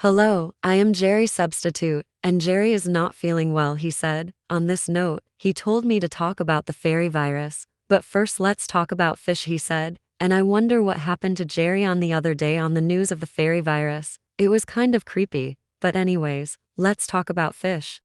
Hello, I am Jerry Substitute, and Jerry is not feeling well, he said. On this note, he told me to talk about the fairy virus. But first, let's talk about fish, he said. And I wonder what happened to Jerry on the other day on the news of the fairy virus. It was kind of creepy. But, anyways, let's talk about fish.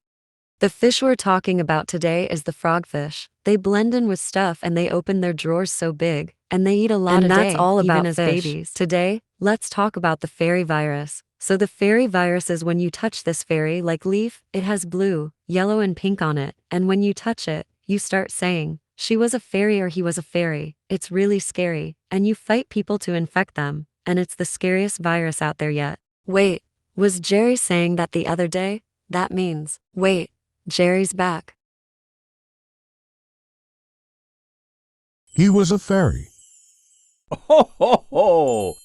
The fish we're talking about today is the frogfish. They blend in with stuff and they open their drawers so big, and they eat a lot And a that's day, all even about as fish. babies. Today, let's talk about the fairy virus. So the fairy virus is when you touch this fairy-like leaf, it has blue, yellow and pink on it, and when you touch it, you start saying, "She was a fairy" or "He was a fairy." It's really scary, and you fight people to infect them, and it's the scariest virus out there yet. Wait, was Jerry saying that the other day? That means, wait, Jerry's back. He was a fairy. Ho, ho, ho!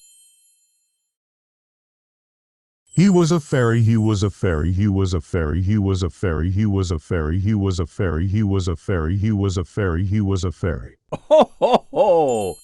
He was a fairy, he was a fairy, he was a fairy, he was a fairy, he was a fairy, he was a fairy, he was a fairy, he was a fairy, he was a fairy. Ho, ho, ho!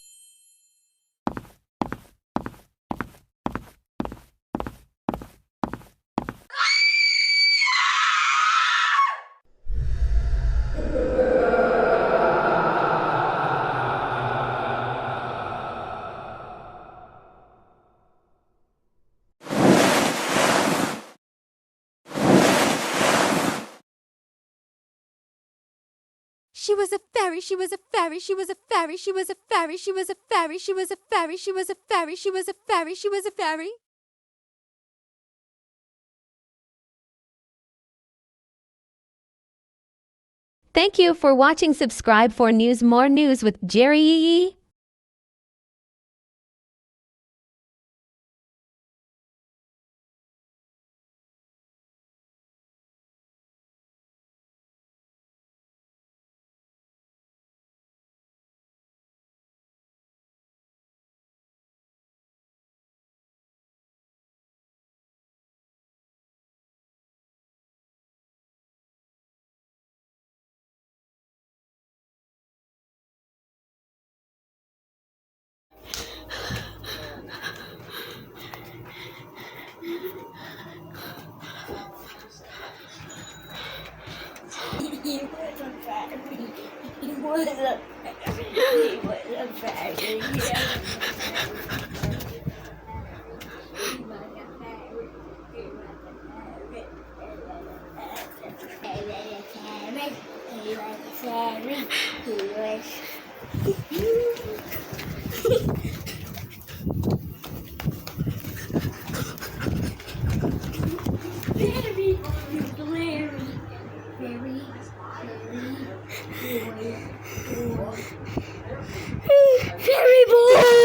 She was a fairy, she was a fairy, she was a fairy, she was a fairy, she was a fairy, she was a fairy, she was a fairy, she was a fairy, she was a fairy. Thank you for watching. Subscribe for more news with Jerry. He was a fairy. He was a fairy. He was a fairy. Fairy boy!